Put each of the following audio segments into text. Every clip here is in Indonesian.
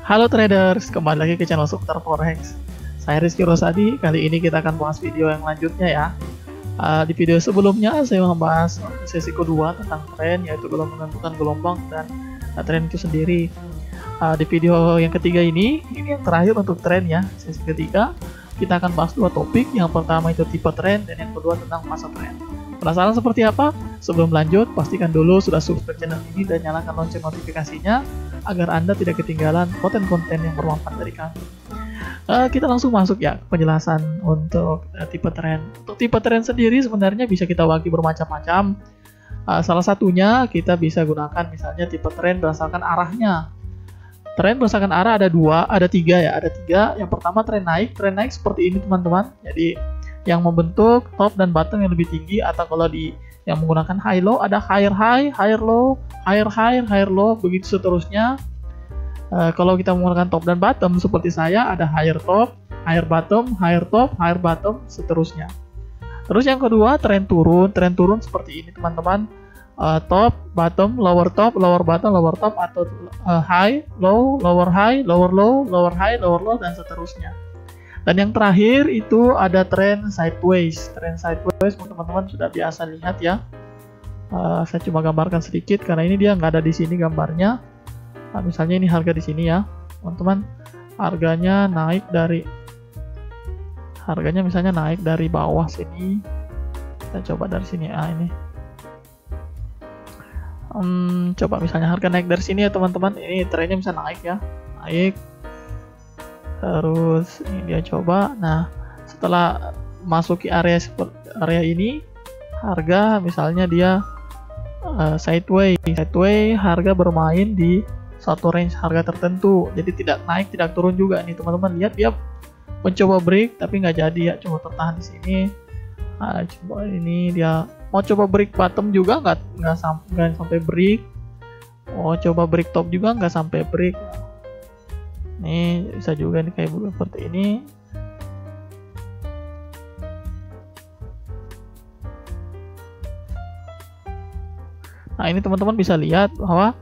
Halo traders, kembali lagi ke channel Seputar Forex. Saya Rizky Rosadi. Kali ini kita akan bahas video yang lanjutnya ya. Di video sebelumnya saya membahas sesi kedua tentang tren, yaitu belum menentukan gelombang dan tren itu sendiri. Di video yang ketiga ini yang terakhir untuk tren ya, sesi ketiga kita akan bahas dua topik. Yang pertama itu tipe tren dan yang kedua tentang masa tren. Penasaran seperti apa? Sebelum lanjut, pastikan dulu sudah subscribe channel ini dan nyalakan lonceng notifikasinya agar Anda tidak ketinggalan konten-konten yang bermanfaat dari kami. Kita langsung masuk ya penjelasan untuk tipe tren. Untuk tipe tren sendiri sebenarnya bisa kita bagi bermacam-macam. Salah satunya kita bisa gunakan misalnya tipe tren berdasarkan arahnya. Tren berdasarkan arah ada tiga. Yang pertama tren naik seperti ini teman-teman. Jadi yang membentuk top dan bottom yang lebih tinggi, atau kalau yang menggunakan high low ada higher high, higher low, higher high, higher low, begitu seterusnya. Kalau kita menggunakan top dan bottom seperti saya ada higher top, higher bottom, higher top, higher bottom, seterusnya. Terus yang kedua tren turun seperti ini teman-teman. Top, bottom, lower bottom, lower top, atau high, low, lower high, lower low, lower high, lower low, dan seterusnya. Dan yang terakhir itu ada tren sideways. Tren sideways teman-teman sudah biasa lihat ya. Saya cuma gambarkan sedikit karena ini dia nggak ada di sini gambarnya. Misalnya ini harga di sini ya, teman-teman. Harganya misalnya naik dari bawah sini. Kita coba dari sini ini. Coba misalnya harga naik dari sini ya teman-teman. Ini trennya bisa naik ya, naik. Terus ini dia coba. Nah, setelah masuki area ini, harga misalnya dia sideways, harga bermain di satu range harga tertentu. Jadi tidak naik, tidak turun juga nih teman-teman. Lihat dia mencoba break tapi nggak jadi ya, coba tertahan di sini. Coba ini dia mau coba break bottom juga nggak sampai break. Mau coba break top juga nggak sampai break. Nih bisa juga nih kayak seperti ini. Nah ini teman-teman bisa lihat bahwa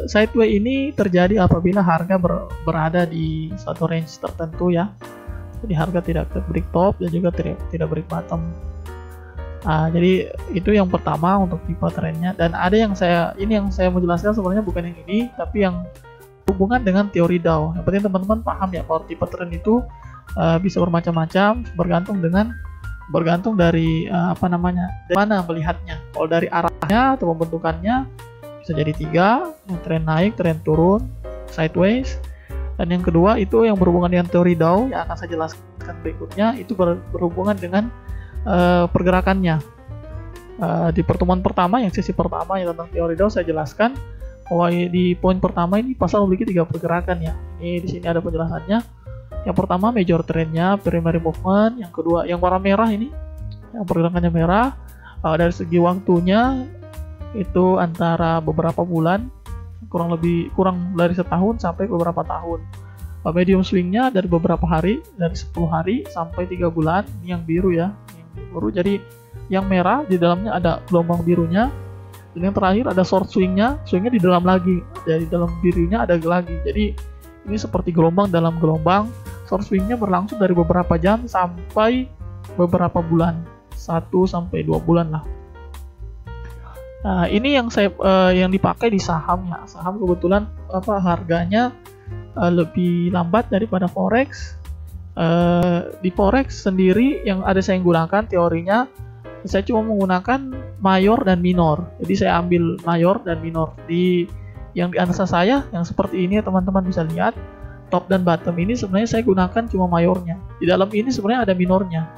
sideways ini terjadi apabila harga berada di suatu range tertentu ya. Jadi harga tidak break top dan juga tidak break bottom. Jadi itu yang pertama untuk tipe trennya. Dan ada yang saya mau jelaskan sebenarnya bukan yang ini, tapi yang hubungan dengan teori Dow. Yang penting teman-teman paham ya bahwa tipe tren itu bisa bermacam-macam, bergantung dari dari mana melihatnya. Kalau dari arahnya atau pembentukannya bisa jadi tiga, tren naik, tren turun, sideways. Dan yang kedua itu yang berhubungan dengan teori Dow yang akan saya jelaskan berikutnya, itu berhubungan dengan pergerakannya. Di pertemuan pertama, yang sesi pertama yang tentang teori Dow saya jelaskan bahwa di poin pertama ini pasar memiliki tiga pergerakan ya. Ini di sini ada penjelasannya. Yang pertama major trendnya, primary movement. Yang kedua yang warna merah ini, yang pergerakannya merah. Dari segi waktunya itu antara beberapa bulan, kurang dari setahun sampai beberapa tahun. Medium swingnya dari beberapa hari, dari 10 hari sampai 3 bulan. Ini yang biru ya, yang biru. Jadi yang merah di dalamnya ada gelombang birunya. Dan yang terakhir ada short swingnya di dalam lagi, dari dalam birunya ada lagi. Jadi ini seperti gelombang dalam gelombang. Short swingnya berlangsung dari beberapa jam sampai beberapa bulan, 1 sampai 2 bulan lah. Nah, ini yang yang dipakai di saham ya. Saham kebetulan harganya lebih lambat daripada forex. Di forex sendiri yang ada saya gunakan teorinya, saya cuma menggunakan mayor dan minor. Jadi saya ambil mayor dan minor. Yang di analisa saya yang seperti ini teman-teman bisa lihat, top dan bottom ini sebenarnya saya gunakan cuma mayornya. Di dalam ini sebenarnya ada minornya.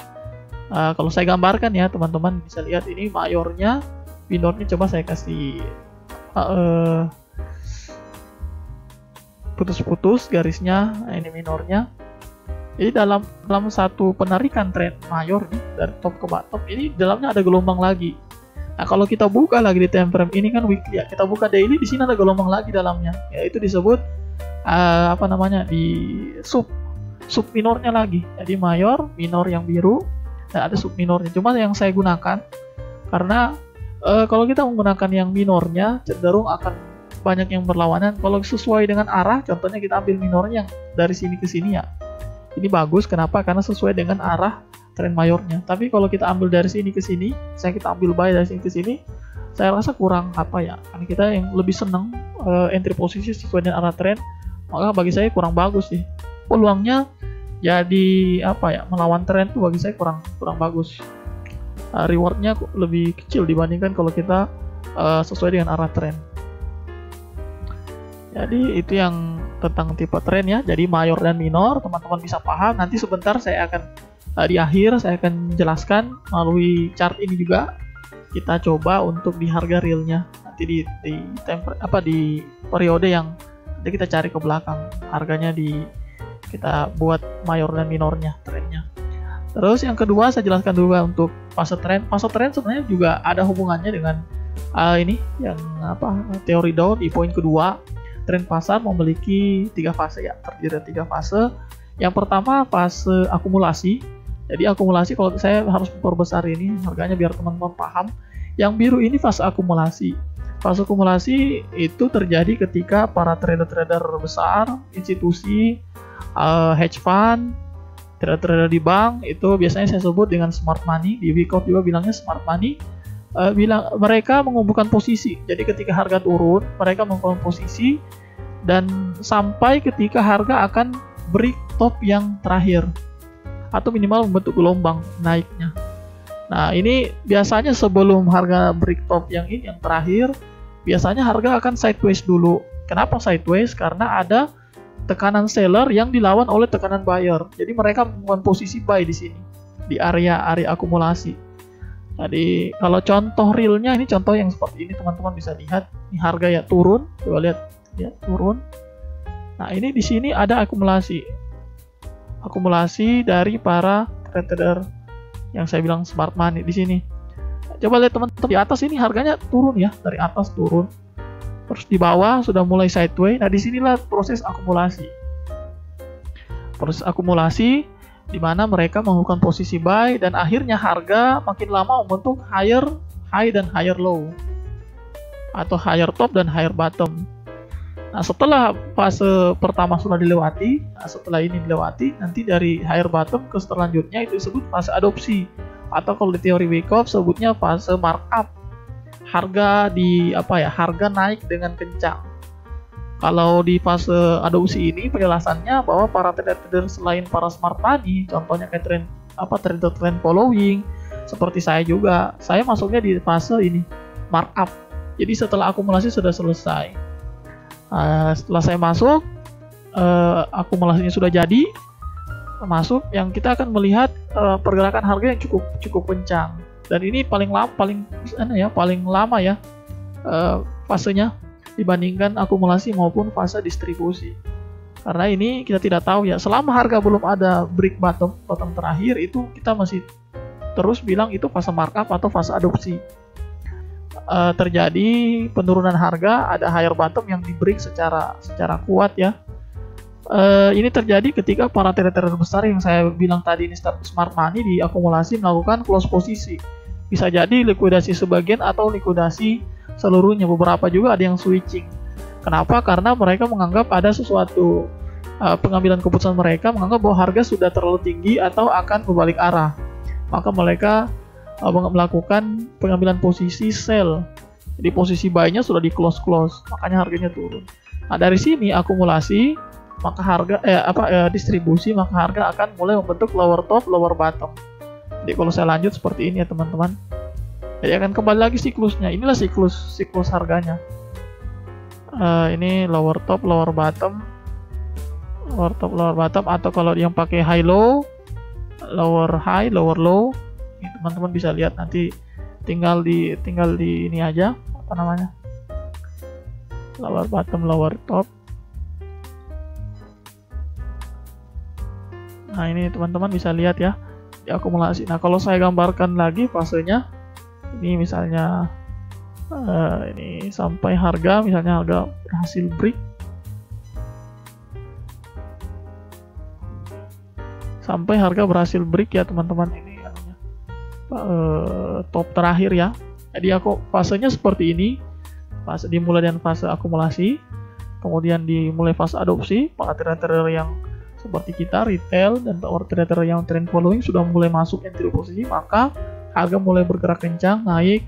Kalau saya gambarkan ya teman-teman bisa lihat ini mayornya, minornya coba saya kasih putus-putus garisnya. Nah, ini minornya. Jadi dalam satu penarikan tren mayor nih dari top ke bottom, ini dalamnya ada gelombang lagi. Nah kalau kita buka lagi di time frame ini kan weekly ya, kita buka daily, di sini ada gelombang lagi dalamnya. Ya itu disebut di sub minornya lagi. Jadi mayor, minor yang biru, dan ada sub minornya. Cuma yang saya gunakan karena kalau kita menggunakan yang minornya cenderung akan banyak yang berlawanan. Kalau sesuai dengan arah, contohnya kita ambil minornya yang dari sini ke sini ya, ini bagus. Kenapa? Karena sesuai dengan arah tren mayornya. Tapi kalau kita ambil dari sini ke sini, saya kita ambil buy dari sini ke sini, saya rasa kurang apa ya, karena kita yang lebih seneng entry posisi sesuai dengan arah tren, maka bagi saya kurang bagus sih. Peluangnya jadi apa ya, melawan tren tuh bagi saya kurang bagus. Rewardnya lebih kecil dibandingkan kalau kita sesuai dengan arah tren. Jadi itu yang tentang tipe tren ya. Jadi mayor dan minor teman-teman bisa paham. Nanti sebentar saya akan di akhir saya akan jelaskan melalui chart ini juga. Kita coba untuk di harga realnya nanti di periode yang nanti kita cari ke belakang harganya, kita buat mayor dan minornya trennya. Terus yang kedua saya jelaskan juga untuk fase tren. Fase tren sebenarnya juga ada hubungannya dengan ini yang teori Dow di poin kedua. Tren pasar memiliki 3 fase ya, terdiri dari 3 fase. Yang pertama fase akumulasi. Jadi akumulasi, kalau saya harus memperbesar ini harganya biar teman-teman paham. Yang biru ini fase akumulasi. Fase akumulasi itu terjadi ketika para trader-trader besar, institusi, hedge fund, trader-trader di bank, itu biasanya saya sebut dengan smart money. Di Wyckoff juga bilangnya smart money. Mereka mengumpulkan posisi. Jadi ketika harga turun, mereka mengumpulkan posisi dan sampai ketika harga akan break top yang terakhir atau minimal membentuk gelombang naiknya. Nah, ini biasanya sebelum harga break top yang ini yang terakhir, biasanya harga akan sideways dulu. Kenapa sideways? Karena ada tekanan seller yang dilawan oleh tekanan buyer. Jadi mereka membuat posisi buy di sini, di area akumulasi. Jadi kalau contoh realnya, ini contoh yang seperti ini teman-teman bisa lihat. Ini harga ya turun, coba lihat ya turun. Nah ini di sini ada akumulasi dari para trader yang saya bilang smart money di sini. Coba lihat teman-teman, di atas ini harganya turun ya, dari atas turun. Terus di bawah sudah mulai sideways. Nah disinilah proses akumulasi. Proses akumulasi di mana mereka membuka posisi buy dan akhirnya harga makin lama membentuk higher high dan higher low atau higher top dan higher bottom. Nah setelah fase pertama sudah dilewati, setelah ini dilewati, nanti dari higher bottom ke selanjutnya itu disebut fase adopsi, atau kalau di teori Wyckoff sebutnya fase markup. Harga harga naik dengan kencang. Kalau di fase adopsi ini penjelasannya bahwa para trader selain para smart money, contohnya kayak trader trend following, seperti saya juga, saya masuknya di fase ini markup. Jadi setelah akumulasi sudah selesai, setelah saya masuk, akumulasinya sudah jadi, masuk, yang kita akan melihat pergerakan harga yang cukup kencang. Dan ini paling lama ya fasenya dibandingkan akumulasi maupun fase distribusi. Karena ini kita tidak tahu ya, selama harga belum ada break bottom terakhir, itu kita masih terus bilang itu fase markup atau fase adopsi. Terjadi penurunan harga, ada higher bottom yang di break secara kuat ya. Ini terjadi ketika para trader besar yang saya bilang tadi ini smart money di akumulasi melakukan close posisi. Bisa jadi likuidasi sebagian atau likuidasi seluruhnya. Beberapa juga ada yang switching. Kenapa? Karena mereka menganggap ada sesuatu pengambilan keputusan, mereka menganggap bahwa harga sudah terlalu tinggi atau akan berbalik arah. Maka mereka melakukan pengambilan posisi sell. Jadi posisi buy-nya sudah di close, makanya harganya turun. Nah, dari sini akumulasi, maka harga distribusi, maka harga akan mulai membentuk lower top, lower bottom. Jadi kalau saya lanjut seperti ini ya teman-teman. Jadi akan kembali lagi siklusnya. Inilah siklus harganya. Ini lower top, lower bottom, atau kalau yang pakai high low, lower high, lower low. Ini teman-teman bisa lihat nanti tinggal di ini aja, lower bottom, lower top. Nah ini teman-teman bisa lihat ya, di akumulasi. Nah kalau saya gambarkan lagi fasenya, ini misalnya ini sampai harga berhasil break, ya teman-teman. Ini top terakhir ya. Jadi fasenya seperti ini. dimulai dengan fase akumulasi, kemudian dimulai fase adopsi. Para trader yang seperti kita, retail dan trader yang trend following sudah mulai masuk entry posisi, maka harga mulai bergerak kencang naik.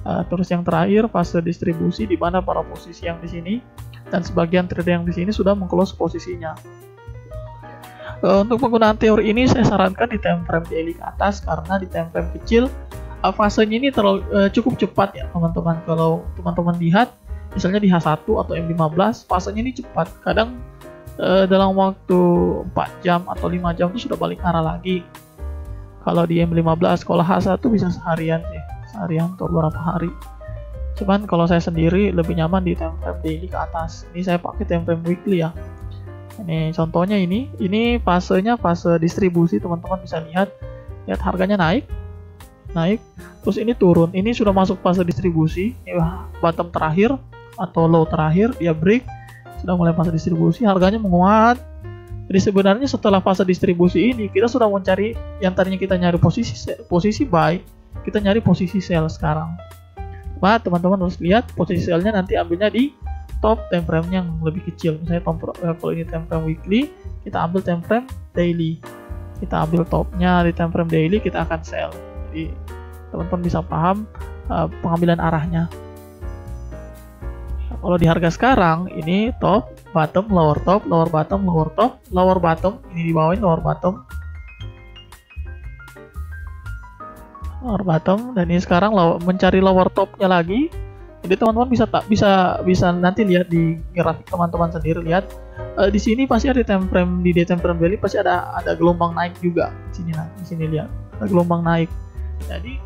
Terus yang terakhir fase distribusi, di mana para posisi yang di sini dan sebagian trader yang di sini sudah meng-close posisinya. Untuk penggunaan teori ini saya sarankan di time frame daily ke atas, karena di time frame kecil fasenya ini cukup cepat ya teman-teman. Kalau teman-teman lihat misalnya di H1 atau M15, fasenya ini cepat. Kadang dalam waktu 4 jam atau 5 jam itu sudah balik arah lagi. Kalau di M15, kalau H1 bisa seharian sih, seharian atau beberapa hari. Cuman kalau saya sendiri lebih nyaman di time frame daily ke atas. Ini saya pakai time frame weekly ya. Ini contohnya, ini fasenya fase distribusi, teman-teman bisa lihat harganya naik, terus ini turun. Ini sudah masuk fase distribusi. Ini bottom terakhir atau low terakhir, dia break, sudah mulai fase distribusi, harganya menguat. Jadi sebenarnya setelah fase distribusi ini kita sudah mencari, yang tadinya kita nyari posisi buy, kita nyari posisi sell sekarang. Nah, teman-teman harus lihat posisi sellnya nanti ambilnya di top time frame yang lebih kecil. Misalnya kalau ini time frame weekly, kita ambil time frame daily. Kita ambil topnya di time frame daily, kita akan sell. Jadi teman-teman bisa paham pengambilan arahnya. Kalau di harga sekarang ini top, bottom, lower top, lower bottom, lower top, lower bottom, ini di bawah ini lower bottom, dan ini sekarang mencari lower topnya lagi. Jadi teman-teman bisa nanti lihat di grafik, teman-teman sendiri lihat di sini pasti ada time frame, di time frame daily pasti ada gelombang naik juga. Di sini lihat ada gelombang naik. Jadi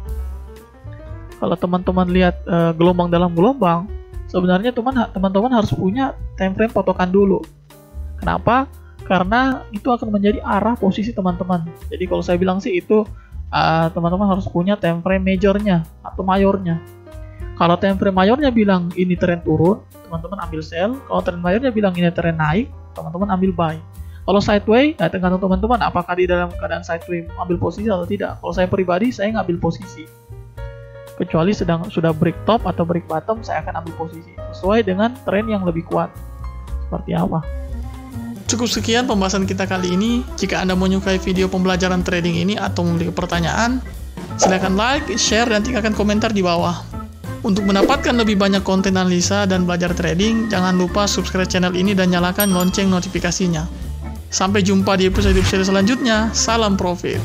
kalau teman-teman lihat gelombang dalam gelombang, sebenarnya teman-teman harus punya time frame patokan dulu. Kenapa? Karena itu akan menjadi arah posisi teman-teman. Jadi kalau saya bilang sih itu teman-teman harus punya time frame majornya atau mayornya. Kalau time frame mayornya bilang ini tren turun, teman-teman ambil sell. Kalau tren mayornya bilang ini tren naik, teman-teman ambil buy. Kalau sideway, tergantung teman-teman apakah di dalam keadaan sideway ambil posisi atau tidak. Kalau saya pribadi, saya ngambil posisi. Kecuali sudah break top atau break bottom, saya akan ambil posisi sesuai dengan tren yang lebih kuat. Seperti apa? Cukup sekian pembahasan kita kali ini. Jika Anda menyukai video pembelajaran trading ini atau memiliki pertanyaan, silakan like, share, dan tinggalkan komentar di bawah. Untuk mendapatkan lebih banyak konten analisa dan belajar trading, jangan lupa subscribe channel ini dan nyalakan lonceng notifikasinya. Sampai jumpa di episode selanjutnya. Salam profit.